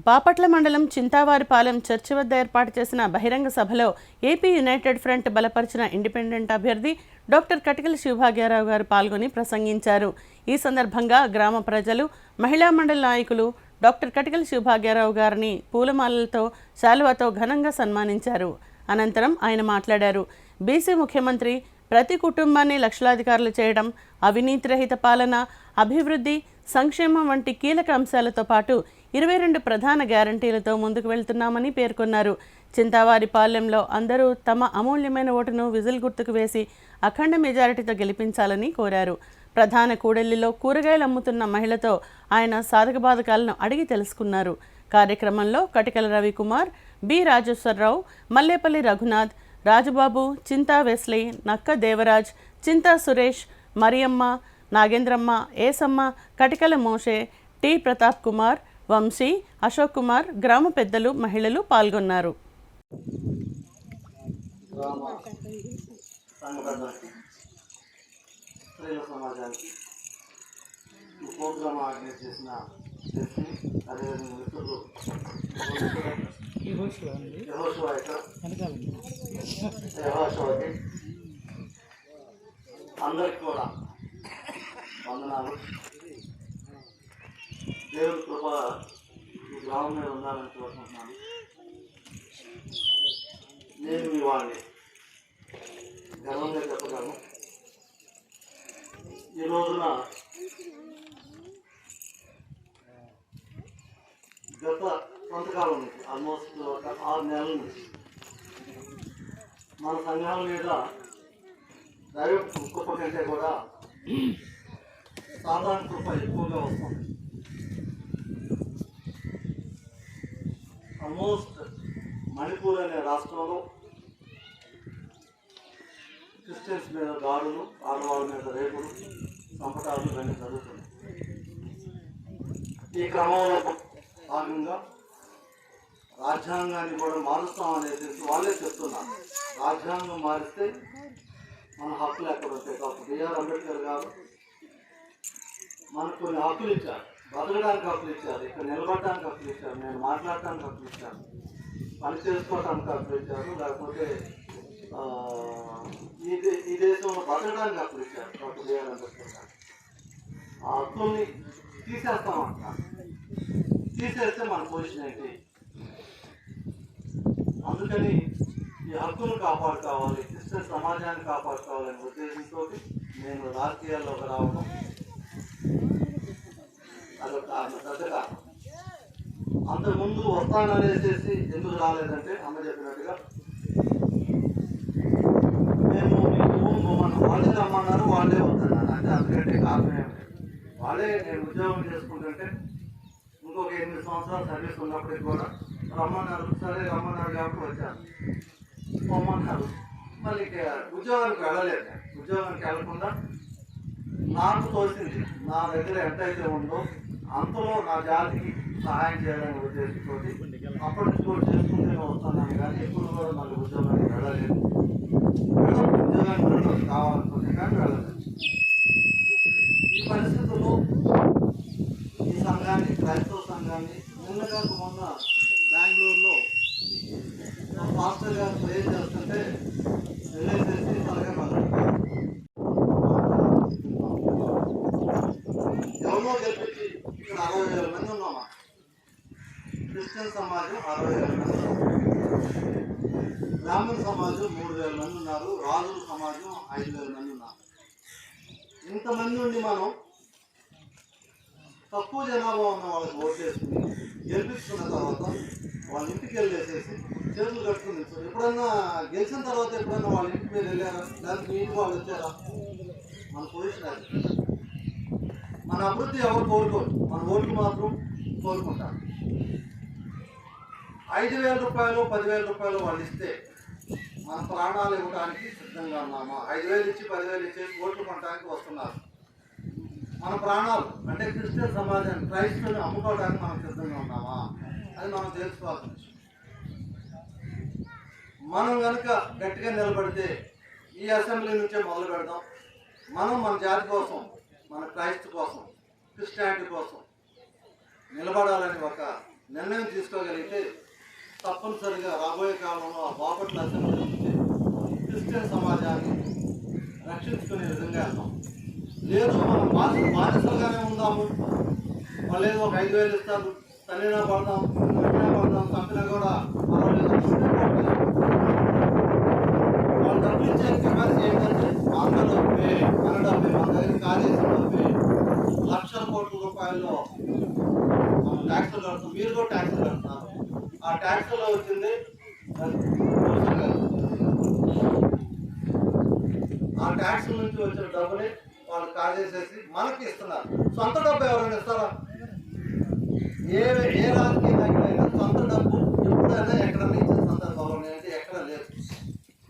బాపట్ల మండలం చింతావారిపాలెం చర్చి వద్ద ఏర్పాటు చేసిన బహిరంగ సభలో ఏపీ యునైటెడ్ ఫ్రంట్ బలపరిచిన ఇండిపెండెంట్ అభ్యర్థి డాక్టర్ కటికల శివభాగ్యారావు గారు పాల్గొని ప్రసంగించారు. ఈ సందర్భంగా గ్రామ ప్రజలు, మహిళా మండలి నాయకులు డాక్టర్ కటికల శివభాగ్యారావు గారిని పూలమాలలతో, శాలువాతో ఘనంగా సన్మానించారు. అనంతరం ఆయన మాట్లాడారు. బీసీ ముఖ్యమంత్రి ప్రతి కుటుంబాన్ని లక్షలాధికారులు చేయడం, అవినీతి రహిత పాలన, అభివృద్ధి, సంక్షేమం వంటి కీలక అంశాలతో పాటు 22 ప్రధాన గ్యారంటీలతో ముందుకు వెళ్తున్నామని పేర్కొన్నారు. చింతావారిపాలెంలో అందరూ తమ అమూల్యమైన ఓటును విజిల్ గుర్తుకు వేసి అఖండ మెజారిటీతో గెలిపించాలని కోరారు. ప్రధాన కూడలిలో కూరగాయలు అమ్ముతున్న మహిళతో ఆయన సాధకబాధకాలను అడిగి తెలుసుకున్నారు. కార్యక్రమంలో కటికల రవికుమార్, బి రాజేశ్వరరావు, మల్లేపల్లి రఘునాథ్, రాజుబాబు, చింతా వెస్లీ, నక్క దేవరాజ్, చింతా సురేష్, మరియమ్మ, నాగేంద్రమ్మ, ఏసమ్మ, కటికల మోషే, టి ప్రతాప్ కుమార్, వంశీ, అశోక్ కుమార్, గ్రామ పెద్దలు, మహిళలు పాల్గొన్నారు. అందరికి కూడా వందనాలు. దేవుని కృప ఈ గ్రామం మీద ఉండాలని కోరుకుంటున్నాను. నేను మీ వాడిని గర్వంగా చెప్పగలను. ఈ రోజున గత కొంతకాలం నుంచి ఆల్మోస్ట్ ఒక 6 నెలల నుంచి మన సంఘాల మీద దైవ కృప కంటే కూడా సాధారణ కృప ఎక్కువగా వస్తుంది. ఆల్మోస్ట్ మణిపూర్ అనే రాష్ట్రంలో క్రిస్టియన్స్ మీద దాడులు, ఆడవాళ్ళ మీద రేపులు, సంపటాలు ఇవన్నీ జరుగుతుంది. ఈ క్రమంలో భాగంగా రాజ్యాంగాన్ని కూడా మారుస్తామనేసి వాళ్ళే చెప్తున్నారు. రాజ్యాంగం మారిస్తే మన హక్కులు ఎక్కడ ఉంటాయి. డాక్టర్ బిఆర్ అంబేద్కర్ గారు మనకు కొన్ని హక్కులు ఇచ్చారు. బతకడానికి హక్కులు ఇచ్చారు, ఇక్కడ నిలబడటానికి హక్కులు ఇచ్చారు, నేను మాట్లాడటానికి హక్కులు ఇచ్చారు, పని చేసుకోవటానికి హక్కులు ఇచ్చారు, లేకపోతే ఈ దేశంలో బతకడానికి హక్కులు ఇచ్చారు డాక్టర్ బిఆర్ అంబేద్కర్ గారు. ఆ హక్కుల్ని తీసేస్తామంటారు. తీసేస్తే మన పొజిషన్ ఏంటి? అందుకని ఈ హక్కును కాపాడుకోవాలి, క్రిస్టియన్ సమాజాన్ని కాపాడుకోవాలనే ఉద్దేశంతో నేను రాజకీయాల్లోకి రావడం అదొక పెద్ద కారణం. అంతకుముందు వస్తాననేసేసి ఎందుకు రాలేదంటే అమ్మ చెప్పినట్టుగా మేము మీకు వాళ్ళే రమ్మన్నారు, వాళ్ళే వస్తున్నారు. అంటే అందుకంటే కారణం ఏమిటి? వాళ్ళే నేను ఉద్యోగం చేసుకుంటుంటే ఇంకొక 8 సంవత్సరాలు సర్వీస్ ఉన్నప్పటికి కూడా రమ్మన్నారు. సరే రమ్మన్నారు కాబట్టి వచ్చాను, పొమ్మన్నారు. మళ్ళీ ఉద్యోగానికి వెళ్ళలేదు. ఉద్యోగానికి వెళ్ళకుండా నాకు తోసింది, నా దగ్గర ఎంతైతే ఉందో అంతలో నా జాతికి సహాయం చేయాలనే ఉద్దేశంతో అప్పటి నుంచి కూడా చేసుకుంటూనే వస్తున్నాను. కానీ ఎప్పుడు కూడా మళ్ళీ ఉద్యోగానికి వెళ్ళలేదు. ఉద్యోగానికి కావాలనుకుంటే కానీ వెళ్ళలేదు. ఈ పరిస్థితుల్లో ఈ సంఘాన్ని, క్రైస్తవ సంఘాన్ని నిన్నగా మొన్న బెంగళూరులో మాస్టర్ గారు ప్రేర్ చేస్తుంటే వెళ్ళేసేసి త్వరగా మొదలు ఎవరో గెలిపించి ఇక్కడ 60,000 మంది ఉన్నామా? క్రిస్టియన్ సమాజం 60,000 మంది ఉన్నారు, బ్రాహ్మణ సమాజం 3,000 మంది ఉన్నారు, రాజుల సమాజం 5,000 మంది ఉన్నారు. ఇంతమంది నుండి మనం తక్కువ జనాభా ఉన్న వాళ్ళకి ఓటు చేసుకుని గెలిపించుకున్న తర్వాత వాళ్ళ ఇంటికి వెళ్ళేసేసి చేతులు కట్టుకుని ఎప్పుడన్నా గెలిచిన తర్వాత ఎప్పుడన్నా వాళ్ళ ఇంటి మీద వెళ్ళారా? లేకపోతే మీ ఇంటి వాళ్ళు వచ్చారా? మన పొజిషన్ అది. మన అభివృద్ధి ఎవరు కోరుకోరు, మన ఓట్లు మాత్రం కోరుకుంటారు. 5,000 రూపాయలు 10,000 రూపాయలు వాళ్ళు ఇస్తే మన ప్రాణాలు ఇవ్వడానికి సిద్ధంగా ఉన్నామా? 5,000 ఇచ్చి 10,000 ఇచ్చేసి ఓట్లు కొనడానికి వస్తున్నారు. మన ప్రాణాలు అంటే క్రిస్టియన్ సమాజాన్ని, క్రైస్తవుని అమ్ముకోవడానికి మనం సిద్ధంగా ఉన్నామా? అది మనం తెలుసుకోవాల్సిన విషయం. మనం కనుక గట్టిగా నిలబడితే ఈ అసెంబ్లీ నుంచే మొదలు పెడదాం. మనం మన జాతి కోసం, మన క్రైస్తవ కోసం, క్రిస్టియానిటీ కోసం నిలబడాలని ఒక నిర్ణయం తీసుకోగలిగితే తప్పనిసరిగా రాబోయే కాలంలో ఆ బాపట్ల అసెంబ్లీ నుంచి క్రిస్టియన్ సమాజాన్ని రక్షించుకునే విధంగా వెళ్తాం. లేదు మనం బానిసలుగానే ఉందాము, వాళ్ళు ఏదో ఒక 5,000 ఇస్తారు, తల్లినా పడదాం, తప్పినా పడదాం, తప్పినా కూడా పర్వాలేదు, వాళ్ళు డబ్బులు ఇచ్చే కెపాసిటీ ఏంటంటే ఆంధ్రలో మన డబ్బే, మన దగ్గర కాజేసిన డబ్బే లక్షల కోట్ల రూపాయల్లో మనం ట్యాక్సులు కడతాం. మీరు కూడా ట్యాక్సులు కడుతున్నారు. ఆ ట్యాక్సుల్లో వచ్చింది ఆ ట్యాక్స్ నుంచి వచ్చిన డబ్బుని వాళ్ళు కాజేసేసి మనకి ఇస్తున్నారు. సొంత డబ్బు ఎవరైనా ఇస్తారా? ఏ రాజకీయ నాయకుడైనా సొంత డబ్బు ఎప్పుడైనా ఎక్కడైనా ఇచ్చిన సందర్భాలు ఉన్నాయంటే ఎక్కడ లేదు.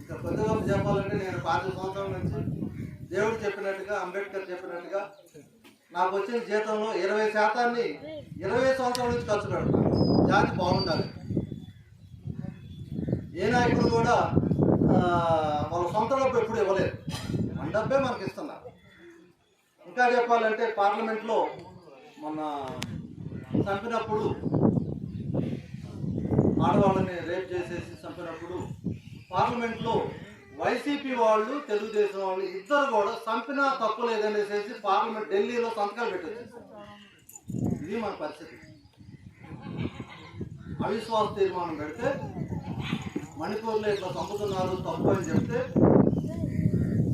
ఇంకా కొద్ది గొప్ప చెప్పాలంటే నేను 5 సంవత్సరాల నుంచి దేవుడు చెప్పినట్టుగా, అంబేద్కర్ చెప్పినట్టుగా నాకు వచ్చిన జీతంలో 20% 20 సంవత్సరాల నుంచి ఖర్చు పెడతాను. జాతి బాగుండాలి. ఏ నాయకుడు కూడా వాళ్ళ సొంత డబ్బు ఎప్పుడు ఇవ్వలేదు, మన డబ్బే మనకి ఇస్తున్నారు. ఇంకా చెప్పాలంటే పార్లమెంట్లో మొన్న చంపినప్పుడు, ఆడవాళ్ళని రేప్ చేసేసి చంపినప్పుడు పార్లమెంట్లో వైసీపీ వాళ్ళు, తెలుగుదేశం వాళ్ళు ఇద్దరు కూడా చంపినా తప్పు లేదనేసి పార్లమెంట్ ఢిల్లీలో సంతకాలు పెట్టేసి, ఇది మన పరిస్థితి. అవిశ్వాస తీర్మానం పెడితే మణిపూర్లో ఇట్లా చంపుతున్నారు తప్పు అని చెప్తే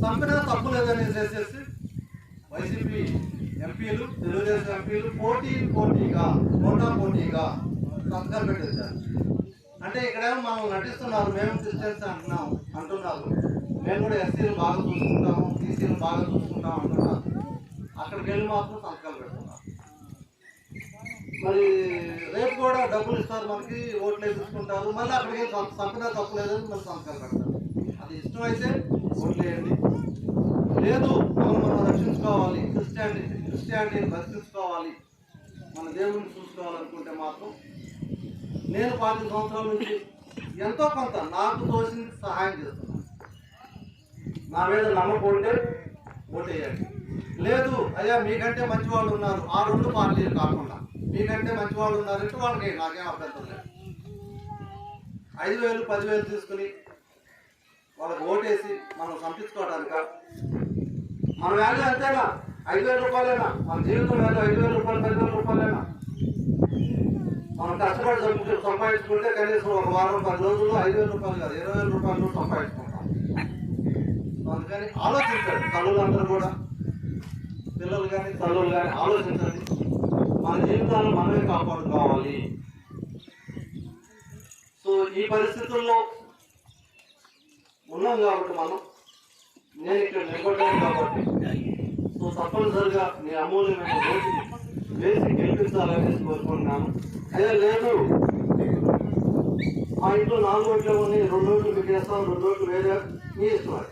చంపినా తప్పు లేదనేసేసి వైసీపీ ఎంపీలు, తెలుగుదేశం ఎంపీలు పోటీగా సంతకాలు పెట్టేశారు. అంటే ఇక్కడేమో మనం నటిస్తున్నారు, మేము క్రిస్టియన్స్ అంటున్నారు, మేము కూడా ఎస్సీలు బాగా చూసుకుంటాము, బీసీలు బాగా చూసుకుంటాము అంటున్నారు. అక్కడికి వెళ్ళి మాత్రం సంతకాలు పెడుతున్నారు. మరి రేపు కూడా డబ్బులు ఇస్తారు, మనకి ఓట్లు వేసుకుంటారు, మళ్ళీ అక్కడికి చంపినా తప్పు లేదని మళ్ళీ సంతకాలు పెడతారు. అది ఇష్టమైతే ఓట్లు వేయండి, లేదు మనం రక్షించుకోవాలి, క్రిస్టియానిటీని రక్షించుకోవాలి, మన దేవుడిని చూసుకోవాలనుకుంటే మాత్రం నేను 5 సంవత్సరాల నుంచి ఎంతో కొంత నాకు తోచింది సహాయం చేస్తున్నాను. నా మీద నమ్మకం ఉంటే ఓటేయండి. లేదు అయ్యా మీకంటే మంచి వాళ్ళు ఉన్నారు, ఆ 2 పార్టీలు కాకుండా మీకంటే మంచి వాళ్ళు ఉన్నారంటే వాళ్ళకి నాకేం అభ్యంతరం లేదు. 5,000 10,000 తీసుకుని వాళ్ళకి ఓటేసి మనం సంపించుకోవడానిక? మన వాల్యూ అంతేనా? 5,000 రూపాయలేనా? మన జీవితం వాల్యూ 5,000 రూపాయలు, 10,000 రూపాయలేనా? మనం కష్టపడి సంపాదించుకుంటే కనీసం ఒక వారం 10 రోజుల్లో 5,000 రూపాయలు కాదు 20,000 రూపాయలు సంపాదించుకుంటాం. అందుకని ఆలోచించండి, తల్లులందరూ కూడా, పిల్లలు కానీ తల్లులు కానీ ఆలోచించండి. మన జీవితాలను మనమే కాపాడుకోవాలి. సో ఈ పరిస్థితుల్లో ఉన్నాం కాబట్టి నేను ఇక్కడ నిలబడ్డాను కాబట్టి సో తప్పనిసరిగా మీ అమూల్యమైన ఓటుని వేసి గెలిపించాలని కోరుకుంటున్నాను. అదే లేదు మా ఇంట్లో 4 ఓట్లు ఉన్నాయి, 2 ఓట్లు మీకు వేస్తాం, 2 ఓట్లు వేరే మీ ఇస్తున్నారు.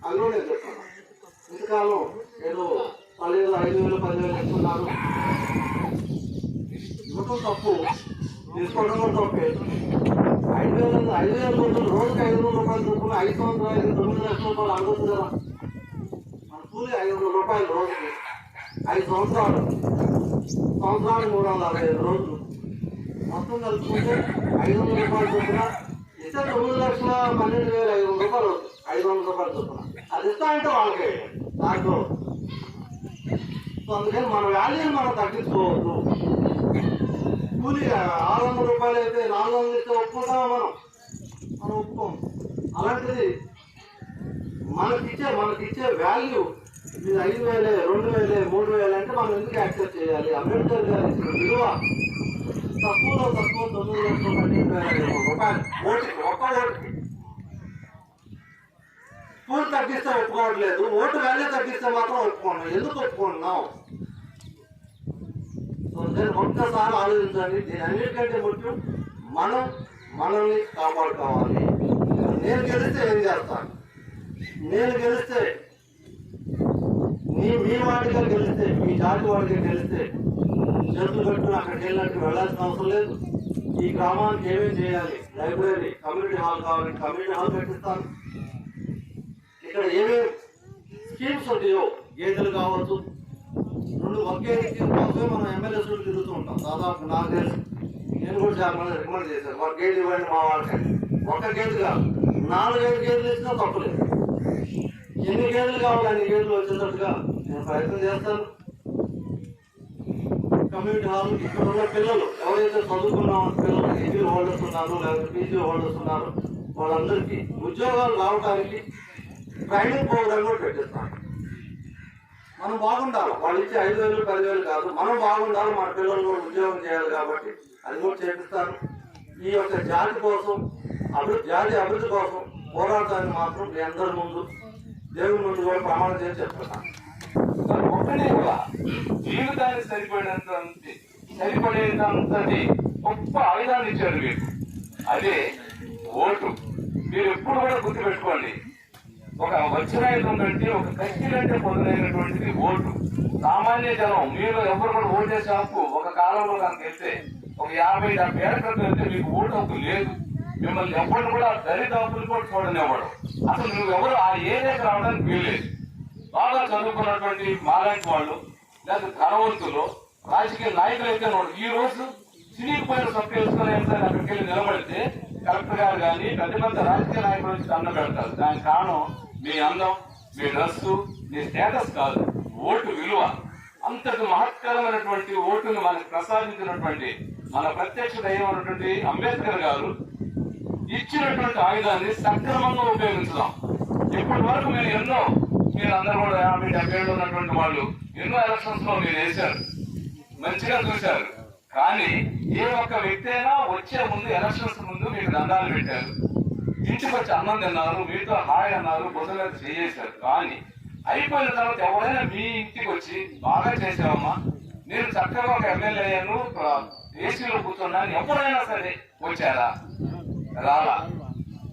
అందులో నేను చెప్తాను, ఇంతకాలం ఏదో వాళ్ళు 5,000 10,000 ఇస్తున్నారు, ఇవ్వటం తప్పు, తీసుకోవడం కూడా తప్పే. 5,000 రోజులు రోజుకి 500 రూపాయలు చొప్పున 5 సంవత్సరాలు 9 లక్షల రూపాయలు అడగొచ్చు కదా. మన కూలి 500 రూపాయలు రోజుకి 5 సంవత్సరాలు, సంవత్సరానికి 365 రోజులు మొత్తం కలుపుకుంటే 500 రూపాయలు చొప్పున ఇస్తే 9,12,500 రూపాయలు అవుతుంది. 500 రూపాయలు చొప్పున అది ఇస్తా అంటే వాళ్ళకి దాంట్లో. సో అందుకని మన వాల్యూని మనం తగ్గించుకోవద్దు. కూలి 600 రూపాయలు అయితే 400 ఇస్తే ఒప్పుకుంటామా? మనం ఒప్పుకోము. అలాంటిది మనకిచ్చే వాల్యూ ఇది 5,000 2,000 3,000 అంటే మనం ఎందుకు యాక్సెప్ట్ చేయాలి? అంబేద్కర్ గారు ఇచ్చిన విలువ తక్కువలో తక్కువ 9,12,500 రూపాయలు ఓటుకి, ఒక్క ఓటుకి. కూలి తగ్గిస్తే ఒప్పుకోవట్లేదు, ఓటు వాల్యూ తగ్గిస్తే మాత్రం ఒప్పుకున్నాం. ఎందుకు ఒప్పుకుంటున్నాం? ఒక్కసారి ఆలోచించండి. దీని అన్నిటికంటే ముఖ్యం మనల్ని కాపాడుకోవాలి. నేను గెలిస్తే ఏం చేస్తాను? నేను గెలిస్తే మీ వాడిగా గెలిస్తే, మీ జాతి వాడిగా గెలిస్తే చేతులు కట్టుకుని అక్కడికి వెళ్ళినట్టు వెళ్ళాల్సిన అవసరం లేదు. ఈ గ్రామానికి ఏమేమి చేయాలి? లైబ్రరీ, కమ్యూనిటీ హాల్ కావాలంటే కమ్యూనిటీ హాల్ పెట్టిస్తాను. ఇక్కడ ఏమేమి స్కీమ్స్ ఉంటాయో, గేదెలు కావచ్చు, ఒక గేట్కి కోసమే మనం ఎమ్మెల్యే చుట్టూ తిరుగుతూ ఉంటాం. దాదాపు నాకు తెలుసు, నేను కూడా చాలా మంది రికమెండ్ చేశాను, ఒక గేట్ ఇవ్వండి మా వాళ్ళకి. ఒక గేట్ కాదు, 4-5 గేట్లు ఇచ్చినా తప్పలేదు. ఎన్ని గేట్లు కావాలి అన్ని గేట్లు వచ్చేటట్టుగా నేను ప్రయత్నం చేస్తాను. కమ్యూనిటీ హాల్ ఇక్కడ ఉన్న పిల్లలు ఎవరైతే చదువుకున్న పిల్లలు డిగ్రీ హోల్డర్స్ ఉన్నారు, లేకపోతే పీజీ హోల్డర్స్ ఉన్నారు, వాళ్ళందరికీ ఉద్యోగాలు రావడానికి ట్రైనింగ్ ప్రోగ్రామ్ కూడా పెట్టిస్తాను. మనం బాగుండాలి, వాళ్ళు ఇచ్చే 5,000 10,000 కాదు, మనం బాగుండాలి, మన పిల్లలు కూడా ఉద్యోగం చేయాలి కాబట్టి అది కూడా చేపిస్తాను. ఈ యొక్క జాతి కోసం జాతి అభివృద్ధి కోసం పోరాటాన్ని మాత్రం మీ అందరి ముందు దేవుడి ముందు కూడా ప్రమాణం చేసి చెప్తున్నాను. ఒక్కనే కూడా జీవితానికి సరిపడేంతటి గొప్ప ఆయుధాన్ని ఇచ్చాడు మీకు, అదే ఓటు. మీరు ఎప్పుడు కూడా గుర్తుపెట్టుకోండి, ఒక వజ్రాయుధం కంటే ఒక కత్తి కంటే పొందైనటువంటిది ఓటు. సామాన్య జనం మీరు ఎవరు కూడా ఓటేసే హక్కు ఒక కాలంలో కనుక వెళ్తే ఒక 50-70 ఏళ్ల క్రితం వెళ్తే మీకు ఓటు హక్కు లేదు. మిమ్మల్ని ఎవరు కూడా దరిదాపులు కూడా చూడనివ్వడు. అసలు నువ్వు ఎవరు ఆ ఏరియాకి రావడానికి వీల్లేదు. బాగా చదువుకున్నటువంటి మాలాంటి వాళ్ళు, లేదా ధనవంతులు, రాజకీయ నాయకులు అయితే ఈ రోజు చినిగిపోయిన సొక్క వేసుకుని అక్కడికి వెళ్ళి నిలబడితే కలెక్టర్ గారు కానీ పెద్ద పెద్ద రాజకీయ నాయకులు వచ్చి అన్నం పెడతారు. దానికి కారణం మీ అందం, మీ డ్రస్సు, మీ స్టేటస్ కాదు, ఓటు విలువ. అంతటి మహత్కరమైనటువంటి ఓటును మనకు ప్రసాదించినటువంటి మన ప్రత్యక్ష దైవం అయినటువంటి అంబేద్కర్ గారు ఇచ్చినటువంటి ఆయుధాన్ని సక్రమంగా ఉపయోగించుదాం. ఇప్పటి వరకు మీరు అందరూ కూడా 50-70 ఏళ్ళు ఉన్నటువంటి వాళ్ళు ఎన్నో ఎలక్షన్స్ లో మీరు వేశారు, మంచిగా చూశారు. కానీ ఏ ఒక్క వ్యక్తి అయినా వచ్చే ముందు ఎలక్షన్స్ ముందు మీకు దండాలు పెట్టారు, ఇంటికి వచ్చి అన్నం తిన్నారు, మీతో హాయ్ అన్నారు, బుద్ధగా చేసేశారు. కానీ అయిపోయిన తర్వాత ఎవరైనా మీ ఇంటికి వచ్చి బాగా చేసావమ్మా, నేను చక్కగా ఒక ఎమ్మెల్యే అయ్యాను, ఏసీలో కూర్చున్నాను, ఎవరైనా సరే వచ్చారా? రాలా.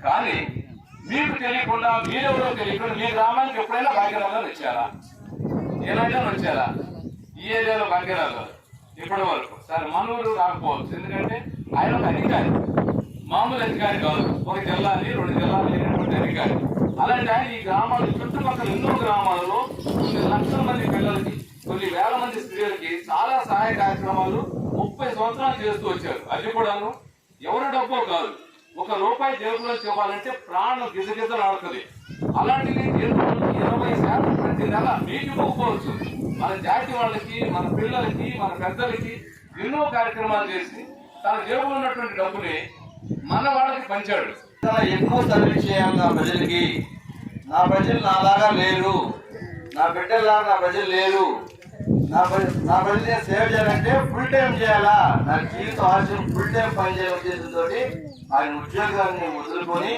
కానీ మీకు తెలియకుండా, మీరెవరో తెలియకుండా మీ గ్రామానికి ఎప్పుడైనా భాగ్యనగర్ వచ్చారా? ఏమైనా వచ్చారా? ఈ ఏరియాలో భాగ్యనగర్ ఇప్పటి వరకు సరే మనూరు రాకపోవచ్చు, ఎందుకంటే ఆయన ఒక అధికారి, మామూలు అధికారి కాదు, ఒక జిల్లాని 2 జిల్లాలు లేనటువంటి అధికారి. అలాంటి ఆయన ఈ గ్రామాలు చుట్టుపక్కల ఎన్నో గ్రామాలలో కొన్ని లక్షల మంది పిల్లలకి, కొన్ని వేల మంది స్త్రీలకి చాలా సహాయ కార్యక్రమాలు 30 సంవత్సరాలు చేస్తూ వచ్చారు. అది కూడాను ఎవరి డబ్బో కాదు, ₹1 జేబులో ఇవ్వాలంటే ప్రాణం గిజగిజలాడుతుంది. అలాంటిది 20% ప్రతి నెల మీకు ఇవ్వకపోవచ్చు. మన జాతి వాళ్ళకి, మన పిల్లలకి, మన పెద్దలకి ఎన్నో కార్యక్రమాలు చేసి తన జేబులో ఉన్నటువంటి డబ్బుని మన వాళ్ళకి పంచాడు. ఎక్కువ సర్వీస్ చేయాలి నా ప్రజలకి. నా ప్రజలు నాలాగా లేరు, నా బిడ్డలాగా నా ప్రజలు లేరు. నా ప్రజలు సేవ చేయాలంటే ఫుల్ టైం చేయాలా, నా జీవితం ఆశయం ఫుల్ టైం పని చేయాల ఉద్దేశంతో ఆయన ఉద్యోగాన్ని వదులుకొని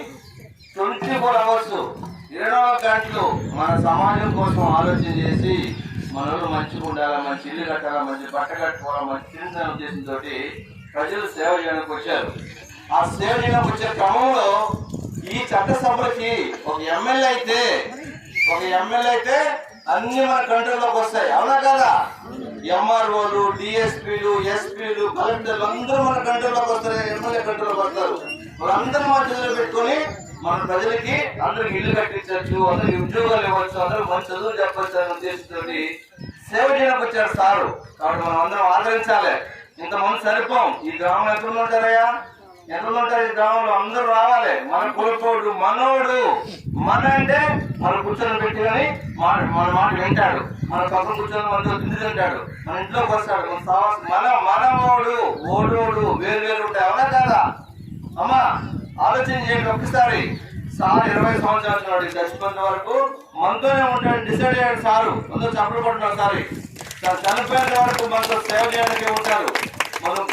24 hours 24 గంటలు మన సమాజం కోసం ఆలోచన చేసి మనలో మంచిగా ఉండాలా, మంచి ఇల్లు కట్టాలా, మంచి బట్ట కట్టుకోవాలా, మంచి తిరిగిన ఉద్దేశంతో ప్రజలు సేవ చేయడానికి వచ్చారు. ఆ సేవ చేయడానికి వచ్చే క్రమంలో ఈ చట్టసభలకి ఒక ఎమ్మెల్యే అయితే అన్ని మన కంట్రోల్లోకి వస్తాయి, అవునా కదా? ఎంఆర్ఓలు, డిఎస్పీలు, ఎస్పీలు, కలెక్టర్లు అందరూ మన కంట్రోల్లోకి వస్తారు, ఎమ్మెల్యే కంట్రోల్లోకి వస్తారు. వాళ్ళందరూ మన చేతులు పెట్టుకొని మన ప్రజలకి అందరికి ఇల్లు కట్టించవచ్చు, అందరికి ఉద్యోగాలు ఇవ్వచ్చు, అందరూ మంచి చదువులు చెప్పచ్చు అనే ఉద్దేశంతో సేవ చేయడానికి వచ్చారు సారు. కాబట్టి మనం అందరం ఆదరించాలి. ఇంతమంది సరిపోం. ఈ గ్రామంలో ఎక్కడ ఉంటారయ్యా? ఎట్లుంటారు ఈ గ్రామంలో? అందరూ రావాలి. మన కులపోడు, మనోడు, మన అంటే మన కూర్చొని పెట్టి కానీ మన మాట వింటాడు, మన పక్కన కూర్చొని మనతో తిండి తింటాడు, మన ఇంట్లోకి వస్తాడు, మనమోడు, ఓడోడు వేరు ఉంటాయి, అవునా కాదా? అమ్మా ఆలోచన చేయండి ఒక్కసారి. సార్ 20 సంవత్సరాలు ఉన్నాడు, చచ్చిపోయిన వరకు మనతోనే ఉంటాడు, డిసైడ్ అయ్యాడు సారు. అందరూ చప్పలు కొట్టినారు సారి. చనిపోయిన వరకు మనతో సేవ చేయడానికి ఉంటారు. మనం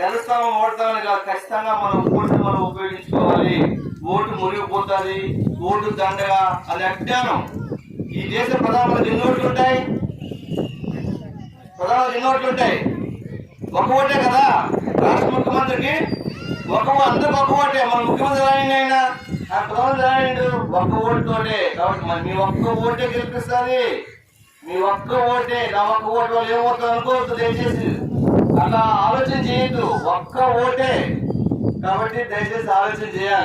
గెలుస్తామో ఓడతామని ఖచ్చితంగా మనం ఓటుని మనం ఉపయోగించుకోవాలి. ఓటు మురిగిపోతుంది, ఓటు దండగా అది అజ్ఞానం. ఈ దేశ ప్రధానమంత్రి ఎన్ని ఓట్లు ఉంటాయి? ఒక ఓటే కదా రాష్ట్ర ముఖ్యమంత్రికి. అందరికి ఒక ఓటే. మన ముఖ్యమంత్రి రాయండి, అయినా ప్రధానమంత్రి రాయండు ఒక్క ఓటుతోటే. కాబట్టి మరి మీ ఒక్క ఓటే గెలిపిస్తుంది. మీ ఒక్క ఓటే, నా ఒక్క ఓటు వాళ్ళు ఏమవుతుంది అనుకోవద్దు దయచేసి. అలా ఆలోచన చేయొద్దు, ఒక్క ఓటే. కాబట్టి దయచేసి ఆలోచన చేయాలి.